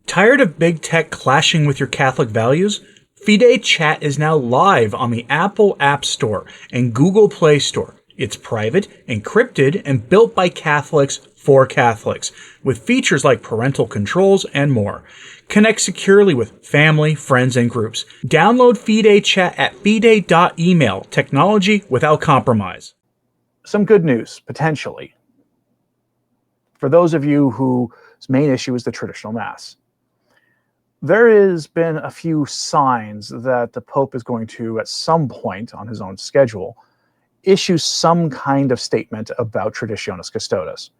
Tired of big tech clashing with your Catholic values? Fide Chat is now live on the Apple App Store and Google Play Store. It's private, encrypted, and built by Catholics for Catholics, with features like parental controls and more. Connect securely with family, friends, and groups. Download Fide Chat at fide.email. Technology without compromise. Some good news, potentially, for those of you whose main issue is the traditional Mass. There has been a few signs that the Pope is going to, at some point on his own schedule, issue some kind of statement about Traditionis Custodes.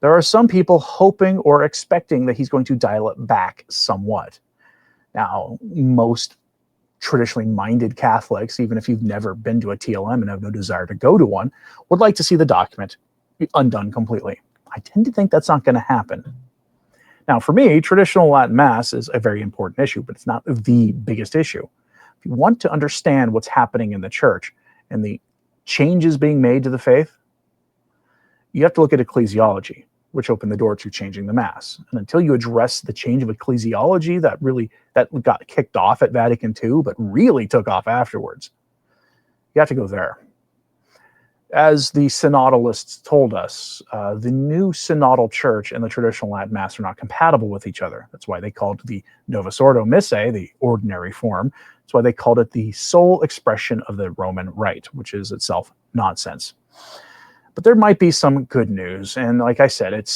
There are some people hoping or expecting that he's going to dial it back somewhat. Now, most traditionally minded Catholics, even if you've never been to a TLM and have no desire to go to one, would like to see the document undone completely. I tend to think that's not going to happen. Now, for me, traditional Latin Mass is a very important issue, but it's not the biggest issue. If you want to understand what's happening in the church and the changes being made to the faith, you have to look at ecclesiology, which opened the door to changing the Mass. And until you address the change of ecclesiology that got kicked off at Vatican II, but really took off afterwards, you have to go there. As the synodalists told us, the new synodal church and the traditional Latin Mass are not compatible with each other. That's why they called the Novus Ordo Missae, the ordinary form. That's why they called it the sole expression of the Roman Rite, which is itself nonsense. But there might be some good news. And like I said,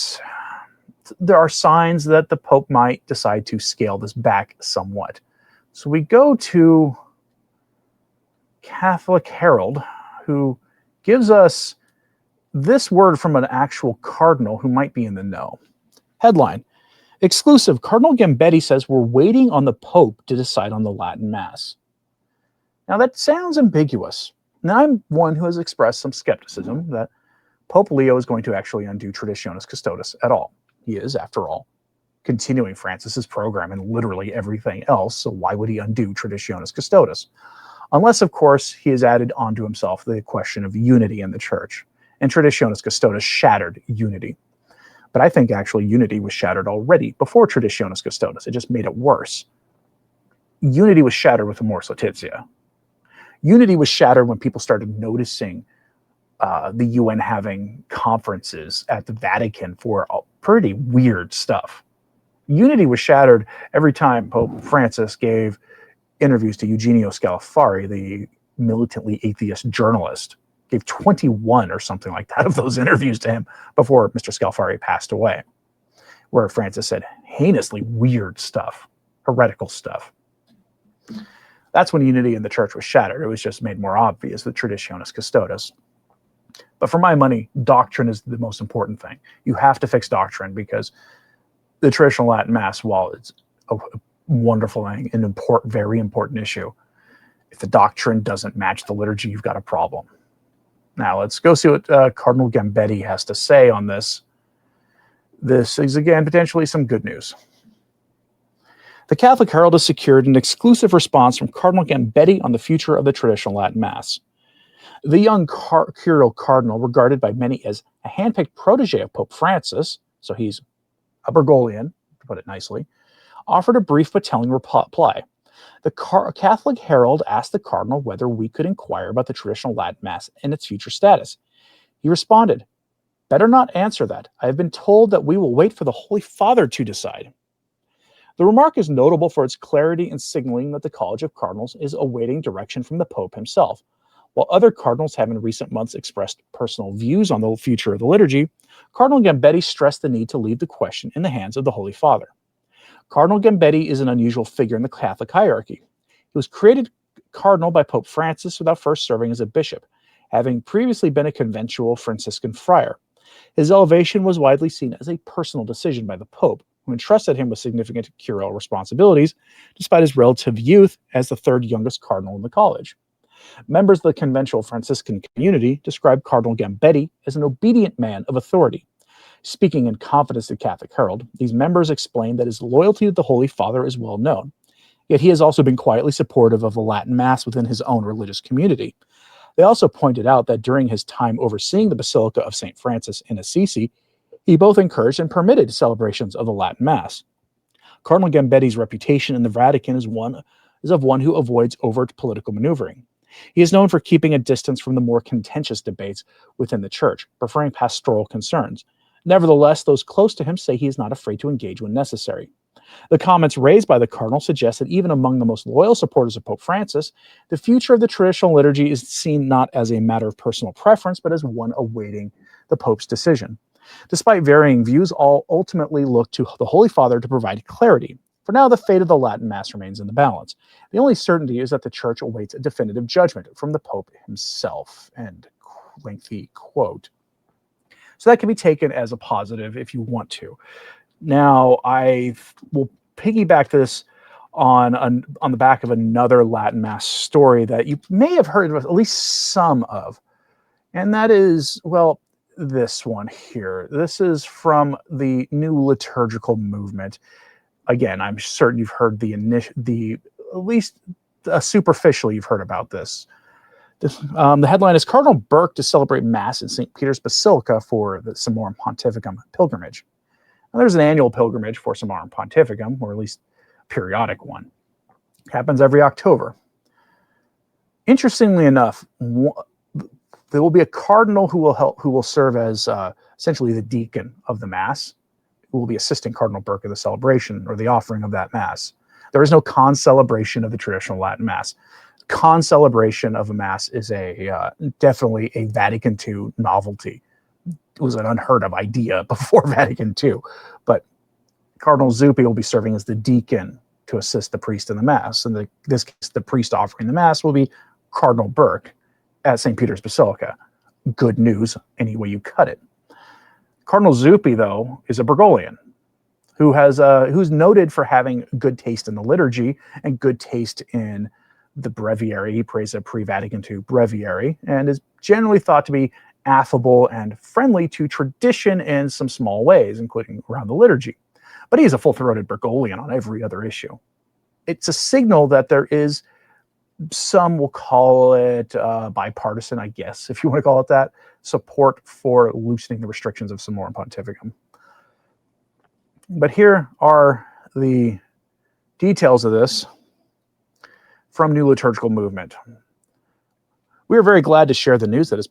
there are signs that the Pope might decide to scale this back somewhat. So we go to Catholic Herald, who gives us this word from an actual cardinal who might be in the know. Headline, exclusive, Cardinal Gambetti says we're waiting on the Pope to decide on the Latin Mass. Now that sounds ambiguous. Now I'm one who has expressed some skepticism that Pope Leo is going to actually undo Traditionis Custodes at all. He is, after all, continuing Francis's program and literally everything else, so why would he undo Traditionis Custodes? Unless, of course, he has added onto himself the question of unity in the church. And Traditionis Custodes shattered unity. But I think actually unity was shattered already before Traditionis Custodes. It just made it worse. Unity was shattered with Amor Laetitia. Unity was shattered when people started noticing the UN having conferences at the Vatican for pretty weird stuff. Unity was shattered every time Pope Francis gave interviews to Eugenio Scalfari, the militantly atheist journalist. Gave 21 or something like that of those interviews to him before Mr. Scalfari passed away, where Francis said heinously weird stuff, heretical stuff. That's when unity in the church was shattered. It was just made more obvious, the Traditionis Custodes. But for my money, doctrine is the most important thing. You have to fix doctrine, because the traditional Latin Mass, while it's a wonderful thing, an important, very important issue, if the doctrine doesn't match the liturgy, you've got a problem. Now let's go see what Cardinal Gambetti has to say on this. This is, again, potentially some good news. The Catholic Herald has secured an exclusive response from Cardinal Gambetti on the future of the traditional Latin Mass. The young curial cardinal, regarded by many as a handpicked protege of Pope Francis, so he's a Bergoglian, to put it nicely, offered a brief but telling reply. The Catholic Herald asked the cardinal whether we could inquire about the traditional Latin Mass and its future status. He responded, "Better not answer that. I have been told that we will wait for the Holy Father to decide." The remark is notable for its clarity in signaling that the College of Cardinals is awaiting direction from the Pope himself. While other cardinals have in recent months expressed personal views on the future of the liturgy, Cardinal Gambetti stressed the need to leave the question in the hands of the Holy Father. Cardinal Gambetti is an unusual figure in the Catholic hierarchy. He was created cardinal by Pope Francis without first serving as a bishop, having previously been a conventual Franciscan friar. His elevation was widely seen as a personal decision by the Pope, who entrusted him with significant curial responsibilities, despite his relative youth as the third youngest cardinal in the college. Members of the conventual Franciscan community described Cardinal Gambetti as an obedient man of authority. Speaking in confidence to Catholic Herald, these members explained that his loyalty to the Holy Father is well known, yet he has also been quietly supportive of the Latin Mass within his own religious community. They also pointed out that during his time overseeing the Basilica of St. Francis in Assisi, he both encouraged and permitted celebrations of the Latin Mass. Cardinal Gambetti's reputation in the Vatican is of one who avoids overt political maneuvering. He is known for keeping a distance from the more contentious debates within the church, preferring pastoral concerns. Nevertheless, those close to him say he is not afraid to engage when necessary. The comments raised by the cardinal suggest that even among the most loyal supporters of Pope Francis, the future of the traditional liturgy is seen not as a matter of personal preference, but as one awaiting the Pope's decision. Despite varying views, all ultimately look to the Holy Father to provide clarity. For now, the fate of the Latin Mass remains in the balance. The only certainty is that the Church awaits a definitive judgment from the Pope himself. End lengthy quote. So that can be taken as a positive if you want to. Now, I will piggyback this on the back of another Latin Mass story that you may have heard of, at least some of. And that is, well, this one here. This is from the New Liturgical Movement. Again, I'm certain you've heard at least superficially you've heard about this. The headline is Cardinal Burke to celebrate Mass in St. Peter's Basilica for the Summorum Pontificum pilgrimage. Now, there's an annual pilgrimage for Summorum Pontificum, or at least a periodic one. It happens every October. Interestingly enough, there will be a cardinal who will serve as essentially the deacon of the Mass, who will be assisting Cardinal Burke in the celebration or the offering of that Mass. There is no concelebration of the traditional Latin Mass. Concelebration of a Mass is definitely a Vatican II novelty. It was an unheard of idea before Vatican II, but Cardinal Zuppi will be serving as the deacon to assist the priest in the Mass. In this case, the priest offering the Mass will be Cardinal Burke at St. Peter's Basilica. Good news, any way you cut it. Cardinal Zuppi, though, is a Bergoglian who's noted for having good taste in the liturgy and good taste in the breviary. He prays a pre-Vatican II breviary and is generally thought to be affable and friendly to tradition in some small ways, including around the liturgy. But he's a full-throated Bergoglian on every other issue. It's a signal that there is some will call it bipartisan, I guess, if you want to call it that, support for loosening the restrictions of Summorum Pontificum. But here are the details of this from New Liturgical Movement. We are very glad to share the news that His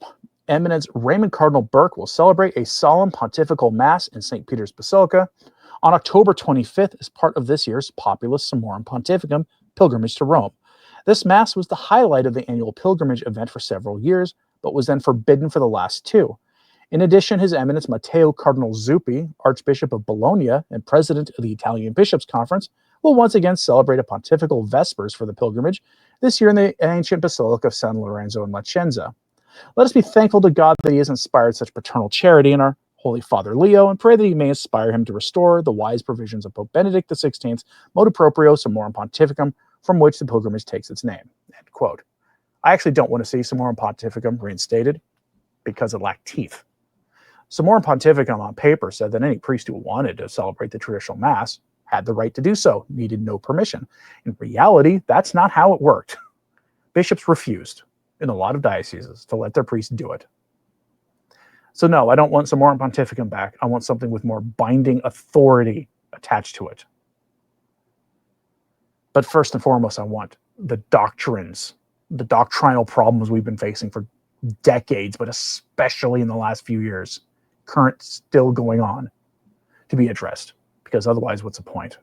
Eminence Raymond Cardinal Burke will celebrate a solemn pontifical Mass in St. Peter's Basilica on October 25th as part of this year's Populus Summorum Pontificum pilgrimage to Rome. This Mass was the highlight of the annual pilgrimage event for several years, but was then forbidden for the last two. In addition, His Eminence Matteo Cardinal Zuppi, Archbishop of Bologna and President of the Italian Bishops' Conference, will once again celebrate a pontifical Vespers for the pilgrimage, this year in the ancient Basilica of San Lorenzo in Lacenza. Let us be thankful to God that He has inspired such paternal charity in our Holy Father Leo, and pray that He may inspire him to restore the wise provisions of Pope Benedict XVI's Motu Proprio Summorum Pontificum, from which the pilgrimage takes its name. End quote. I actually don't want to see Summorum Pontificum reinstated because it lacked teeth. Summorum Pontificum on paper said that any priest who wanted to celebrate the traditional Mass had the right to do so, needed no permission. In reality, that's not how it worked. Bishops refused, in a lot of dioceses, to let their priests do it. So no, I don't want Summorum Pontificum back. I want something with more binding authority attached to it. But first and foremost, I want the doctrines, the doctrinal problems we've been facing for decades, but especially in the last few years, current still going on, to be addressed. Because otherwise, what's the point?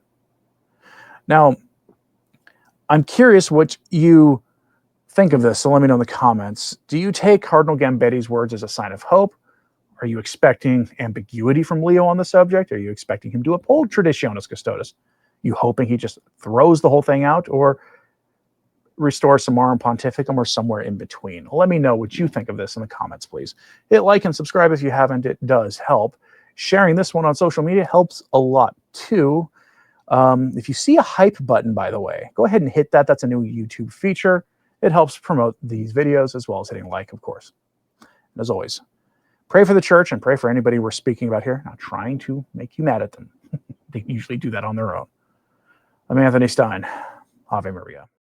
Now, I'm curious what you think of this, so let me know in the comments. Do you take Cardinal Gambetti's words as a sign of hope? Are you expecting ambiguity from Leo on the subject? Are you expecting him to uphold Traditionis Custodes? You hoping he just throws the whole thing out, or restores Summorum Pontificum, or somewhere in between? Let me know what you think of this in the comments, please. Hit like and subscribe if you haven't. It does help. Sharing this one on social media helps a lot too. If you see a hype button, by the way, go ahead and hit that. That's a new YouTube feature. It helps promote these videos, as well as hitting like, of course. And as always, pray for the church and pray for anybody we're speaking about here. Not trying to make you mad at them. They usually do that on their own. I'm Anthony Stine. Ave Maria.